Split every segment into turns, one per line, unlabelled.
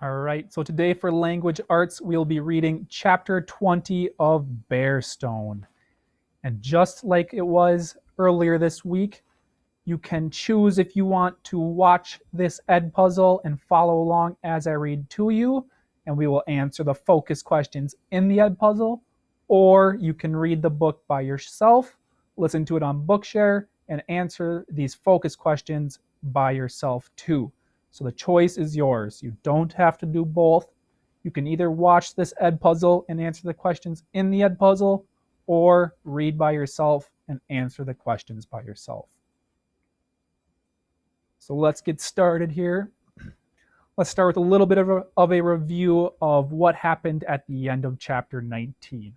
All right, so today for language arts, we'll be reading chapter 20 of Bearstone. And just like it was earlier this week, you can choose if you want to watch this Ed puzzle and follow along as I read to you, and we will answer the focus questions in the Ed puzzle, or you can read the book by yourself, listen to it on Bookshare, and answer these focus questions by yourself too. So the choice is yours. You don't have to do both. You can either watch this Ed puzzle and answer the questions in the Ed puzzle, or read by yourself and answer the questions by yourself. So let's get started here. Let's start with a little bit of a review of what happened at the end of chapter 19.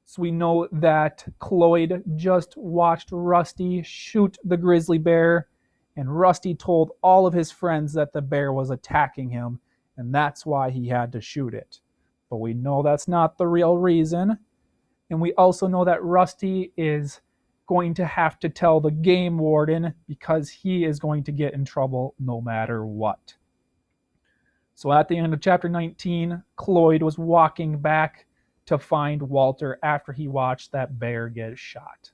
So we know that Cloyd just watched Rusty shoot the grizzly bear, and Rusty told all of his friends that the bear was attacking him, and that's why he had to shoot it. But we know that's not the real reason. And we also know that Rusty is going to have to tell the game warden because he is going to get in trouble no matter what. So at the end of chapter 19, Cloyd was walking back to find Walter after he watched that bear get shot.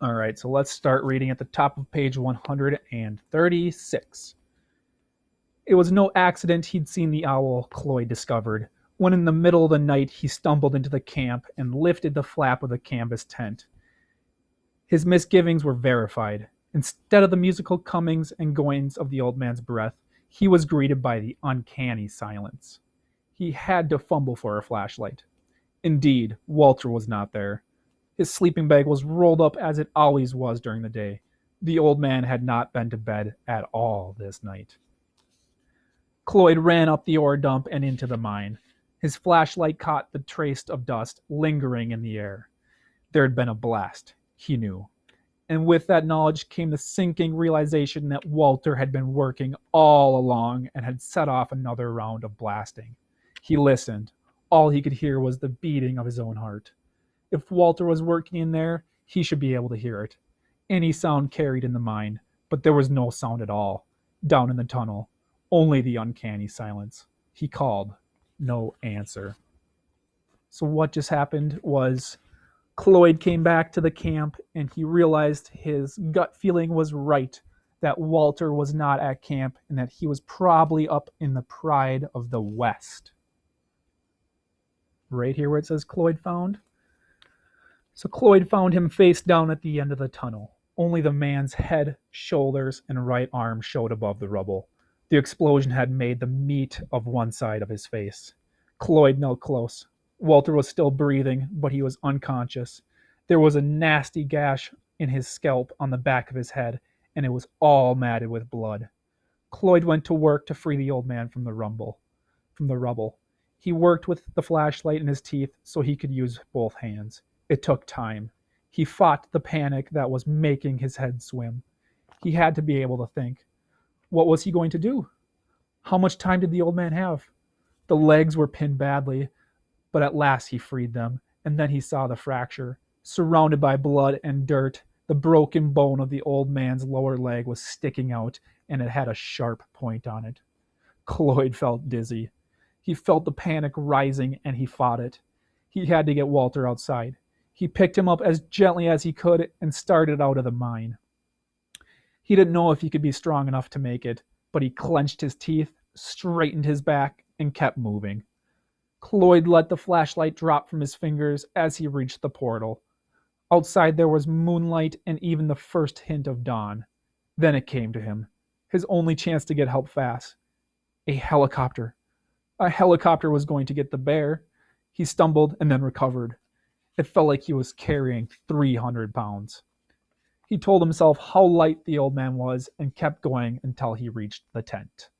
All right, so let's start reading at the top of page 136. It was no accident he'd seen the owl, Cloyd discovered, when in the middle of the night he stumbled into the camp and lifted the flap of the canvas tent. His misgivings were verified. Instead of the musical comings and goings of the old man's breath, he was greeted by the uncanny silence. He had to fumble for a flashlight. Indeed, Walter was not there. His sleeping bag was rolled up as it always was during the day. The old man had not been to bed at all this night. Cloyd ran up the ore dump and into the mine. His flashlight caught the trace of dust lingering in the air. There had been a blast, he knew. And with that knowledge came the sinking realization that Walter had been working all along and had set off another round of blasting. He listened. All he could hear was the beating of his own heart. If Walter was working in there, he should be able to hear it. Any sound carried in the mine, but there was no sound at all. Down in the tunnel, only the uncanny silence. He called. No answer. So what just happened was Cloyd came back to the camp and he realized his gut feeling was right, that Walter was not at camp and that he was probably up in the Pride of the West. Right here where it says Cloyd found. So Cloyd found him face down at the end of the tunnel. Only the man's head, shoulders, and right arm showed above the rubble. The explosion had made the meat of one side of his face. Cloyd knelt close. Walter was still breathing, but he was unconscious. There was a nasty gash in his scalp on the back of his head, and it was all matted with blood. Cloyd went to work to free the old man from the rubble. He worked with the flashlight in his teeth so he could use both hands. It took time. He fought the panic that was making his head swim. He had to be able to think. What was he going to do? How much time did the old man have? The legs were pinned badly, but at last he freed them, and then he saw the fracture. Surrounded by blood and dirt, the broken bone of the old man's lower leg was sticking out, and it had a sharp point on it. Cloyd felt dizzy. He felt the panic rising, and he fought it. He had to get Walter outside. He picked him up as gently as he could and started out of the mine. He didn't know if he could be strong enough to make it, but he clenched his teeth, straightened his back, and kept moving. Cloyd let the flashlight drop from his fingers as he reached the portal. Outside there was moonlight and even the first hint of dawn. Then it came to him. His only chance to get help fast. A helicopter. A helicopter was going to get the bear. He stumbled and then recovered. It felt like he was carrying 300 pounds. He told himself how light the old man was and kept going until he reached the tent.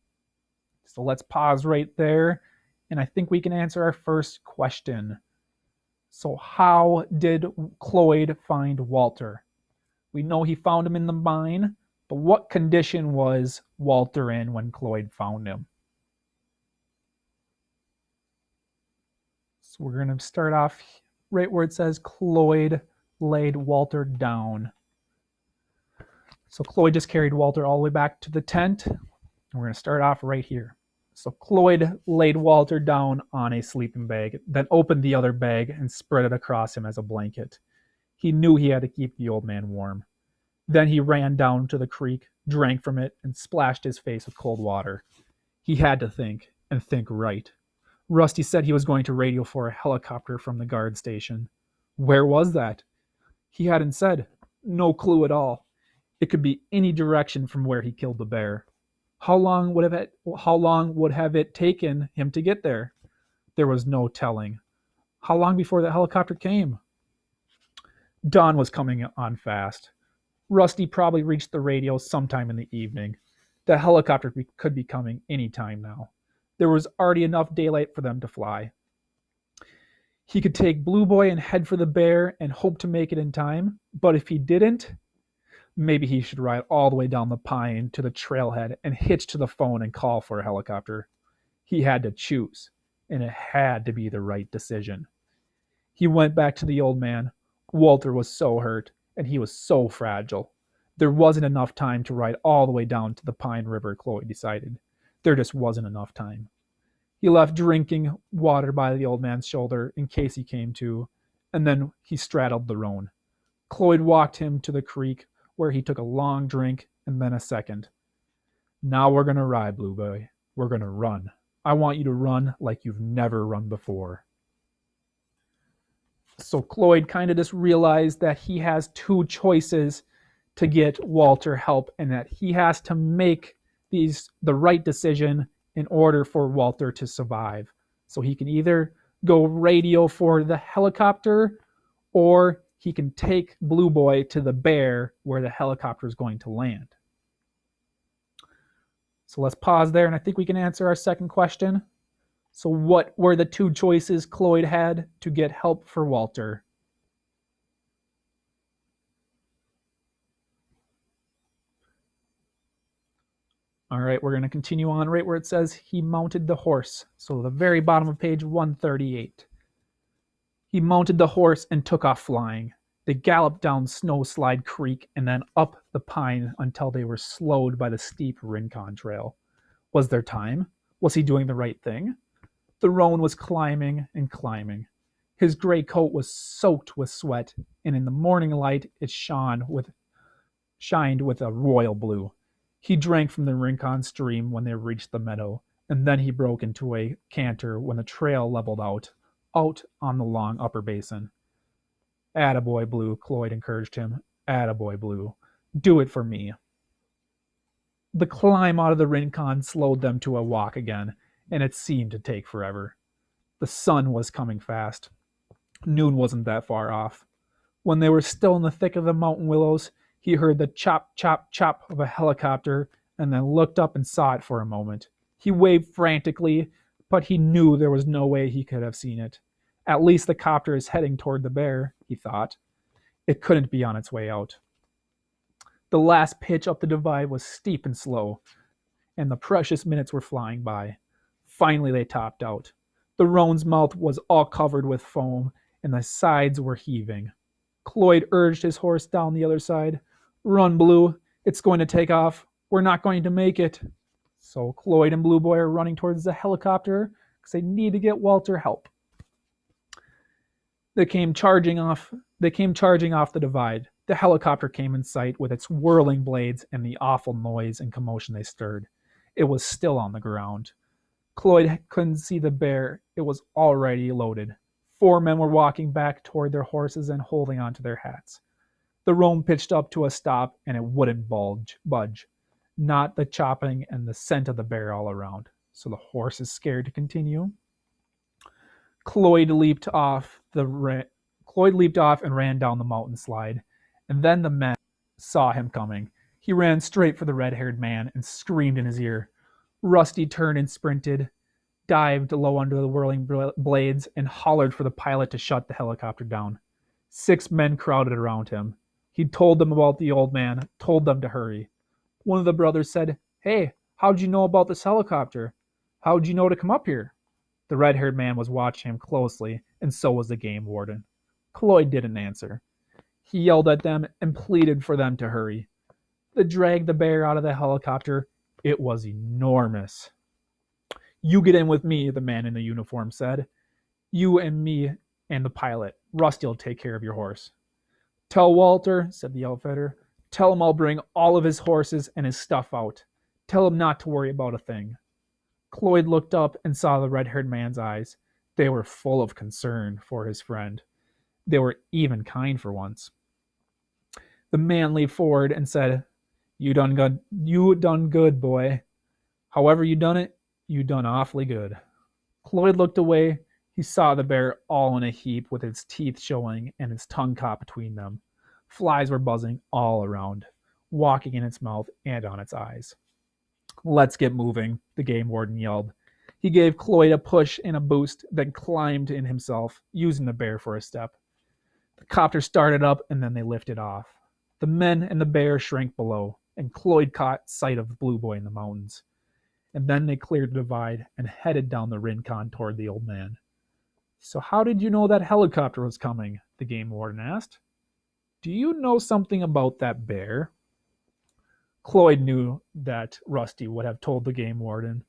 So let's pause right there, and I think we can answer our first question. So how did Cloyd find Walter? We know he found him in the mine, but what condition was Walter in when Cloyd found him? So we're going to start off right where it says Cloyd laid Walter down. So Cloyd just carried Walter all the way back to the tent. And we're going to start off right here. So Cloyd laid Walter down on a sleeping bag, then opened the other bag and spread it across him as a blanket. He knew he had to keep the old man warm. Then he ran down to the creek, drank from it, and splashed his face with cold water. He had to think, and think right. Rusty said he was going to radio for a helicopter from the guard station. Where was that? He hadn't said. No clue at all. It could be any direction from where he killed the bear. How long would have it taken him to get there? There was no telling. How long before the helicopter came? Dawn was coming on fast. Rusty probably reached the radio sometime in the evening. The helicopter could be coming any time now. There was already enough daylight for them to fly. He could take Blue Boy and head for the bear and hope to make it in time, but if he didn't, maybe he should ride all the way down the pine to the trailhead and hitch to the phone and call for a helicopter. He had to choose, and it had to be the right decision. He went back to the old man. Walter was so hurt, and he was so fragile. There wasn't enough time to ride all the way down to the Pine River, Chloe decided. There just wasn't enough time. He left drinking water by the old man's shoulder in case he came to, and then he straddled the roan. Cloyd walked him to the creek, where he took a long drink and then a second. Now we're going to ride, Blue Boy. We're going to run. I want you to run like you've never run before. So Cloyd kind of just realized that he has two choices to get Walter help, and that he has to make the right decision in order for Walter to survive. So he can either go radio for the helicopter, or he can take Blue Boy to the bear where the helicopter is going to land. So let's pause there, and I think we can answer our second question. So what were the two choices Cloyd had to get help for Walter? All right, we're going to continue on right where it says he mounted the horse. So the very bottom of page 138. He mounted the horse and took off flying. They galloped down Snowslide Creek and then up the pine until they were slowed by the steep Rincon Trail. Was there time? Was he doing the right thing? The roan was climbing and climbing. His gray coat was soaked with sweat, and in the morning light it shined with a royal blue. He drank from the Rincon stream when they reached the meadow, and then he broke into a canter when the trail leveled out on the long upper basin. Attaboy, Blue, Cloyd encouraged him. Attaboy, Blue. Do it for me. The climb out of the Rincon slowed them to a walk again, and it seemed to take forever. The sun was coming fast. Noon wasn't that far off. When they were still in the thick of the mountain willows, he heard the chop, chop, chop of a helicopter and then looked up and saw it for a moment. He waved frantically, but he knew there was no way he could have seen it. At least the copter is heading toward the bear, he thought. It couldn't be on its way out. The last pitch up the divide was steep and slow, and the precious minutes were flying by. Finally they topped out. The roan's mouth was all covered with foam, and the sides were heaving. Cloyd urged his horse down the other side. Run, Blue. It's going to take off. We're not going to make it. So Cloyd and Blue Boy are running towards the helicopter because they need to get Walter help. They came charging off the divide. The helicopter came in sight with its whirling blades and the awful noise and commotion they stirred. It was still on the ground. Cloyd couldn't see the bear. It was already loaded. 4 men were walking back toward their horses and holding onto their hats. The roan pitched up to a stop, and it wouldn't budge. Not the chopping and the scent of the bear all around. So the horse is scared to continue. Cloyd leaped off and ran down the mountain slide, and then the men saw him coming. He ran straight for the red-haired man and screamed in his ear. Rusty turned and sprinted, dived low under the whirling blades, and hollered for the pilot to shut the helicopter down. 6 men crowded around him. He told them about the old man, told them to hurry. One of the brothers said, "Hey, how'd you know about this helicopter? How'd you know to come up here?" The red-haired man was watching him closely, and so was the game warden. Cloyd didn't answer. He yelled at them and pleaded for them to hurry. They dragged the bear out of the helicopter. It was enormous. You get in with me, the man in the uniform said. You and me and the pilot. Rusty will take care of your horse. Tell Walter, said the outfitter. Tell him I'll bring all of his horses and his stuff out. Tell him not to worry about a thing. Cloyd looked up and saw the red-haired man's eyes. They were full of concern for his friend. They were even kind for once. The man leaned forward and said, You done good, boy. However you done it, you done awfully good. Cloyd looked away. He saw the bear all in a heap with its teeth showing and its tongue caught between them. Flies were buzzing all around, walking in its mouth and on its eyes. Let's get moving, the game warden yelled. He gave Cloyd a push and a boost, then climbed in himself, using the bear for a step. The copter started up and then they lifted off. The men and the bear shrank below, and Cloyd caught sight of the Blue Boy in the mountains. And then they cleared the divide and headed down the Rincon toward the old man. So how did you know that helicopter was coming? The game warden asked. Do you know something about that bear? Cloyd knew that Rusty would have told the game warden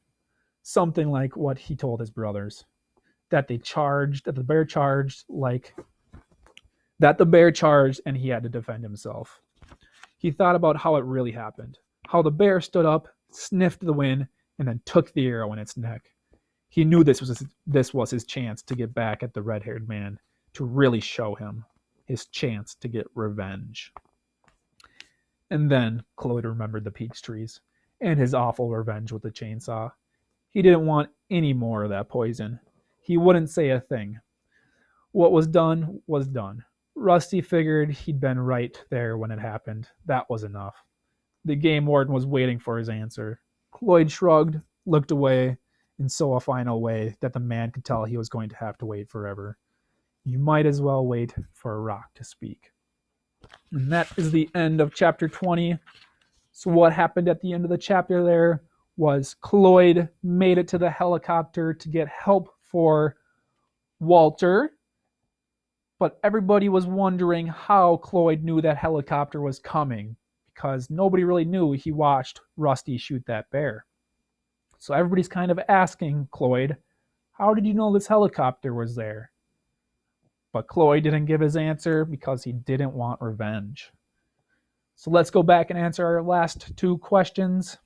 something like what he told his brothers. That the bear charged and he had to defend himself. He thought about how it really happened. How the bear stood up, sniffed the wind, and then took the arrow in its neck. He knew this was his chance to get back at the red-haired man, to really show him his chance to get revenge. And then Cloyd remembered the peach trees and his awful revenge with the chainsaw. He didn't want any more of that poison. He wouldn't say a thing. What was done was done. Rusty figured he'd been right there when it happened. That was enough. The game warden was waiting for his answer. Cloyd shrugged, looked away, in so a final way that the man could tell he was going to have to wait forever. You might as well wait for a rock to speak. And that is the end of chapter 20. So what happened at the end of the chapter there was Cloyd made it to the helicopter to get help for Walter. But everybody was wondering how Cloyd knew that helicopter was coming, because nobody really knew he watched Rusty shoot that bear. So everybody's kind of asking Cloyd, how did you know this helicopter was there? But Cloyd didn't give his answer because he didn't want revenge. So let's go back and answer our last two questions.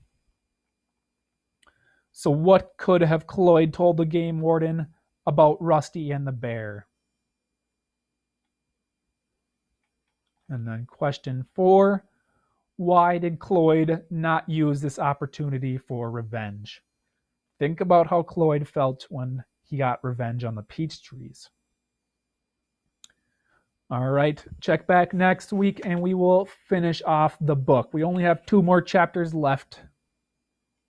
So what could have Cloyd told the game warden about Rusty and the bear? And then question 4, why did Cloyd not use this opportunity for revenge? Think about how Cloyd felt when he got revenge on the peach trees. All right, check back next week and we will finish off the book. We only have 2 more chapters left